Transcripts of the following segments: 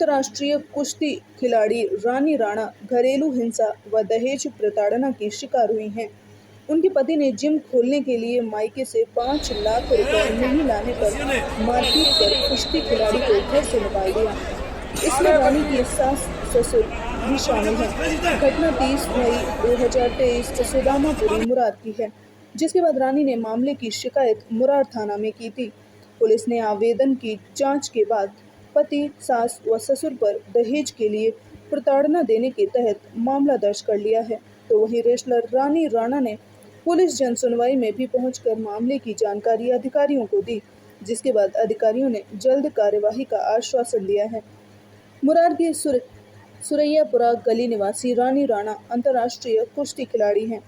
अंतर्राष्ट्रीय कुश्ती खिलाड़ी रानी राणा घरेलू हिंसा व दहेज प्रताड़ना की शिकार हुई हैं। उनके पति ने जिम खोलने के लिए मायके से 5 लाख रुपए नहीं लाने पर मारपीट कर कुश्ती खिलाड़ी को घर से निकाल दिया। इसमें रानी की सास ससुर भी शामिल हैं। घटना 30 मई 2023 सुदामापुरी मुराद की है, जिसके बाद रानी ने मामले की शिकायत मुरार थाना में की थी। पुलिस ने आवेदन की जांच के बाद पति, सास व ससुर पर दहेज के लिए प्रताड़ना देने के तहत मामला दर्ज कर लिया है। तो वहीं रेसलर रानी राणा ने पुलिस जनसुनवाई में भी पहुंचकर मामले की जानकारी अधिकारियों को दी, जिसके बाद अधिकारियों ने जल्द कार्यवाही का आश्वासन दिया है। मुरार की सुरैयापुरा गली निवासी रानी राणा अंतर्राष्ट्रीय कुश्ती खिलाड़ी हैं।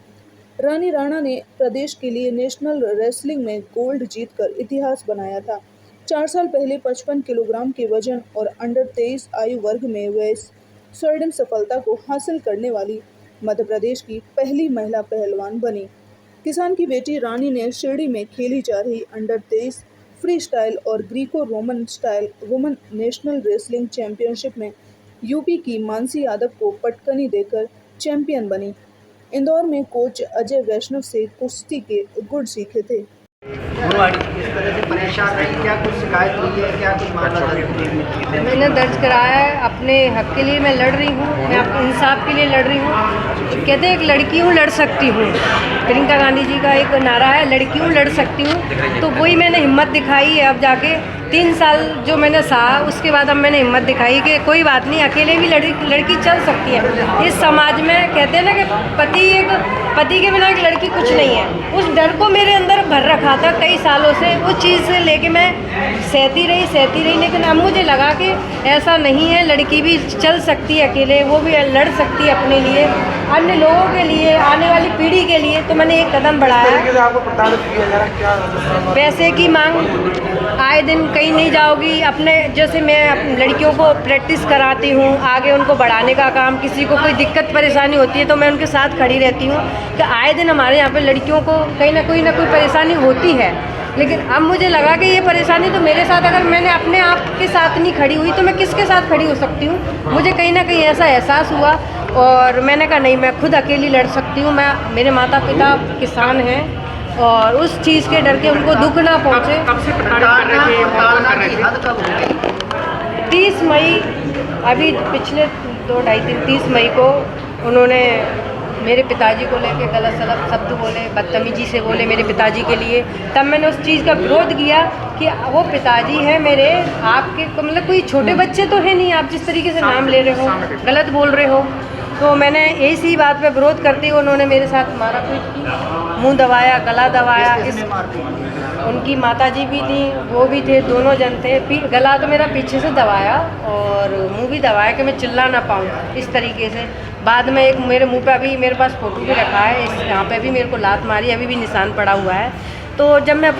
रानी राणा ने प्रदेश के लिए नेशनल रेसलिंग में गोल्ड जीतकर इतिहास बनाया था। 4 साल पहले 55 किलोग्राम के वजन और अंडर 23 आयु वर्ग में वे स्वर्णिम सफलता को हासिल करने वाली मध्य प्रदेश की पहली महिला पहलवान बनी। किसान की बेटी रानी ने शिरडी में खेली जा रही अंडर 23 फ्री स्टाइल और Greco Roman style women national wrestling championship में यूपी की मानसी यादव को पटकनी देकर चैंपियन बनी। इंदौर में कोच अजय वैष्णव से कुश्ती के गुर सीखे थे। इस तरह से परेशान रही, क्या कुछ शिकायत हुई है, क्या कुछ मामला मैंने दर्ज कराया है। अपने हक के लिए मैं लड़ रही हूँ, मैं अपने इंसाफ के लिए लड़ रही हूँ। कहते हैं एक लड़की हूँ लड़ सकती हूँ, प्रियंका गांधी जी का एक नारा है, लड़की हूँ लड़ सकती हूँ। तो वही मैंने हिम्मत दिखाई है। अब जाके 3 साल जो मैंने सहा, उसके बाद अब मैंने हिम्मत दिखाई कि कोई बात नहीं, अकेले भी लड़की चल सकती है। इस समाज में कहते हैं ना कि पति के बिना एक लड़की कुछ नहीं है। उस डर को मेरे अंदर भर रखा था कई सालों से, उस चीज़ से लेके मैं सहती रही, लेकिन अब मुझे लगा कि ऐसा नहीं है, लड़की भी चल सकती है अकेले, वो भी लड़ सकती है अपने लिए, अन्य लोगों के लिए, आने वाली पीढ़ी के लिए। तो मैंने एक कदम बढ़ाया। पैसे की मांग आए दिन कहीं नहीं जाओगी। अपने जैसे मैं लड़कियों को प्रैक्टिस कराती हूँ, आगे उनको बढ़ाने का काम, किसी को कोई दिक्कत परेशानी होती है तो मैं उनके साथ खड़ी रहती हूँ कि आए दिन हमारे यहाँ पे लड़कियों को कहीं ना कोई परेशानी होती है। लेकिन अब मुझे लगा कि ये परेशानी तो मेरे साथ, अगर मैंने अपने आप के साथ नहीं खड़ी हुई तो मैं किसके साथ खड़ी हो सकती हूँ। मुझे कहीं ना कहीं ऐसा एहसास हुआ और मैंने कहा नहीं, मैं खुद अकेली लड़ सकती हूँ। मेरे माता पिता किसान हैं और उस चीज़ के डर के उनको दुख ना पहुँचे। 30 मई, अभी पिछले 2-2.5-3 मई को उन्होंने मेरे पिताजी को लेके गलत सलत शब्द बोले, बदतमीजी से बोले मेरे पिताजी के लिए। तब मैंने उस चीज़ का विरोध किया कि वो पिताजी है मेरे, आपके मतलब कोई छोटे बच्चे तो है नहीं, आप जिस तरीके से नाम ले रहे हो, गलत बोल रहे हो। तो मैंने इसी बात पे विरोध करते हुए उन्होंने मेरे साथ मारापीट की, मुंह दबाया, गला दबाया। उनकी माताजी भी थी, वो भी थे, दोनों जन थे। गला तो मेरा पीछे से दबाया और मुंह भी दबाया कि मैं चिल्ला ना पाऊँ, इस तरीके से। बाद में एक मेरे मुंह पे अभी मेरे पास फ़ोटो भी रखा है, यहाँ पे भी मेरे को लात मारी, अभी भी निशान पड़ा हुआ है। तो जब मैं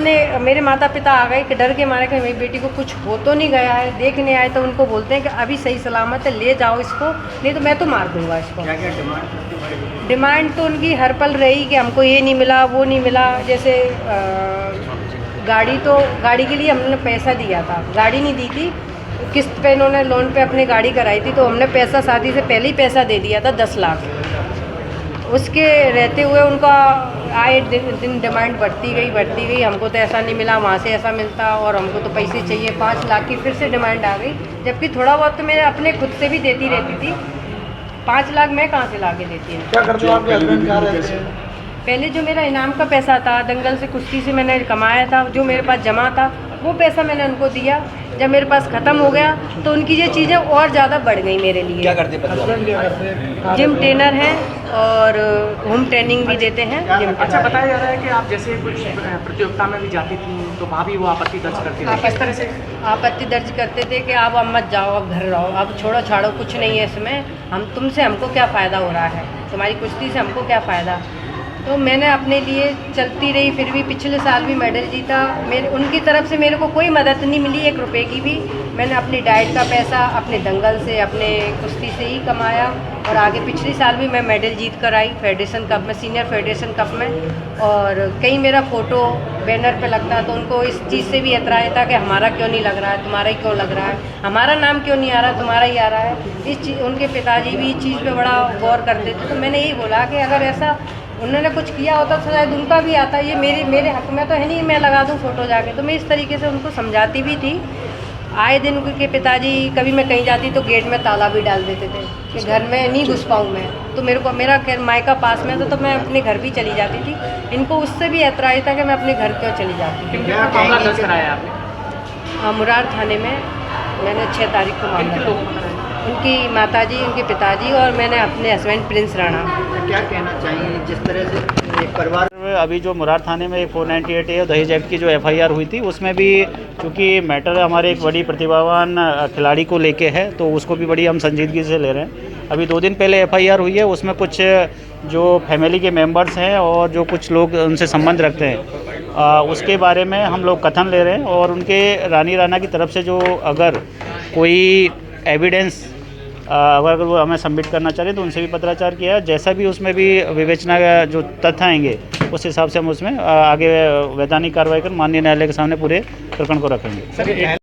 मेरे माता पिता आ गए कि डर के मारे कि मेरी बेटी को कुछ हो तो नहीं गया है, देखने आए, तो उनको बोलते हैं कि अभी सही सलामत है, ले जाओ इसको, नहीं तो मैं तो मार दूंगा इसको। डिमांड तो उनकी हर पल रही कि हमको ये नहीं मिला, वो नहीं मिला। जैसे गाड़ी के लिए हमने पैसा दिया था, गाड़ी नहीं दी थी, किस्त पे इन्होंने लोन पे अपनी गाड़ी कराई थी, तो हमने पैसा शादी से पहले ही पैसा दे दिया था 10 लाख। उसके रहते हुए उनका आए दिन डिमांड बढ़ती गई। हमको तो ऐसा नहीं मिला, वहाँ से ऐसा मिलता, और हमको तो पैसे चाहिए। 5 लाख की फिर से डिमांड आ गई, जबकि थोड़ा बहुत तो मैं अपने खुद से भी देती रहती थी। 5 लाख मैं कहाँ से ला के देती हूँ। क्या करते हो आपके हस्बैंड, कहाँ रहते हैं? पहले जो मेरा इनाम का पैसा था, दंगल से कुश्ती से मैंने कमाया था, जो मेरे पास जमा था, वो पैसा मैंने उनको दिया। जब मेरे पास ख़त्म हो गया तो उनकी ये चीज़ें और ज़्यादा बढ़ गई मेरे लिए। क्या करते हैं? जिम ट्रेनर हैं और होम ट्रेनिंग भी देते हैं। अच्छा, बताया जा रहा है कि आप जैसे कुछ प्रतियोगिता में भी जाती थी तो वहाँ भी वो आपत्ति दर्ज करते थे, किस तरह से आपत्ति दर्ज करते थे कि आप अब मत जाओ, अब घर रहो, अब छोड़ो छाड़ो, कुछ नहीं है इसमें, हमको क्या फ़ायदा हो रहा है, तुम्हारी कुश्ती से हमको क्या फ़ायदा। तो मैंने अपने लिए चलती रही, फिर भी पिछले साल भी मेडल जीता। उनकी तरफ से मेरे को कोई मदद नहीं मिली, 1 रुपये की भी। मैंने अपनी डाइट का पैसा अपने दंगल से, अपने कुश्ती से ही कमाया, और आगे पिछले साल भी मैं मेडल जीत कर आई फेडरेशन कप में, सीनियर फेडरेशन कप में। और कहीं मेरा फ़ोटो बैनर पे लगता है तो उनको इस चीज़ से भी एतराज़ था कि हमारा क्यों नहीं लग रहा है, तुम्हारा ही क्यों लग रहा है, हमारा नाम क्यों नहीं आ रहा, तुम्हारा ही आ रहा है। इस चीज़ उनके पिताजी भी इस चीज़ पे बड़ा गौर करते थे। तो मैंने यही बोला कि अगर ऐसा उन्होंने कुछ किया होता तो शायद उनका भी आता। ये मेरे हक में तो है नहीं मैं लगा दूँ फ़ोटो जाके। तो मैं इस तरीके से उनको समझाती भी थी। आए दिन उनके पिताजी कभी मैं कहीं जाती तो गेट में ताला भी डाल देते थे कि घर में नहीं घुस पाऊँ मैं। तो मेरा खैर मायका पास में था तो मैं अपने घर भी चली जाती थी। इनको उससे भी ऐतराज़ था कि मैं अपने घर क्यों चली जाती थी। क्या मामला दर्ज कराया आपने? मुरार थाने में मैंने 6 तारीख को किन मामला लोगों को कराया? उनकी माताजी, उनके पिताजी और मैंने अपने हस्बैंड प्रिंस राणा। क्या कहना चाहेंगे जिस तरह से एक परिवार अभी जो मुरार थाने में एक 498 ए दहेज एक्ट की जो एफआईआर हुई थी उसमें भी चूँकि मैटर हमारे एक बड़ी प्रतिभावान खिलाड़ी को लेके है तो उसको भी बड़ी हम संजीदगी से ले रहे हैं। अभी 2 दिन पहले एफआईआर हुई है, उसमें कुछ जो फैमिली के मेंबर्स हैं और जो कुछ लोग उनसे संबंध रखते हैं उसके बारे में हम लोग कथन ले रहे हैं और उनके रानी राणा की तरफ से जो अगर कोई एविडेंस अगर वो हमें सबमिट करना चाह रहे तो उनसे भी पत्राचार किया है। जैसा भी उसमें भी विवेचना का जो तथ्य आएंगे उस हिसाब से हम उसमें आगे वैधानिक कार्रवाई कर माननीय न्यायालय के सामने पूरे प्रकरण को रखेंगे।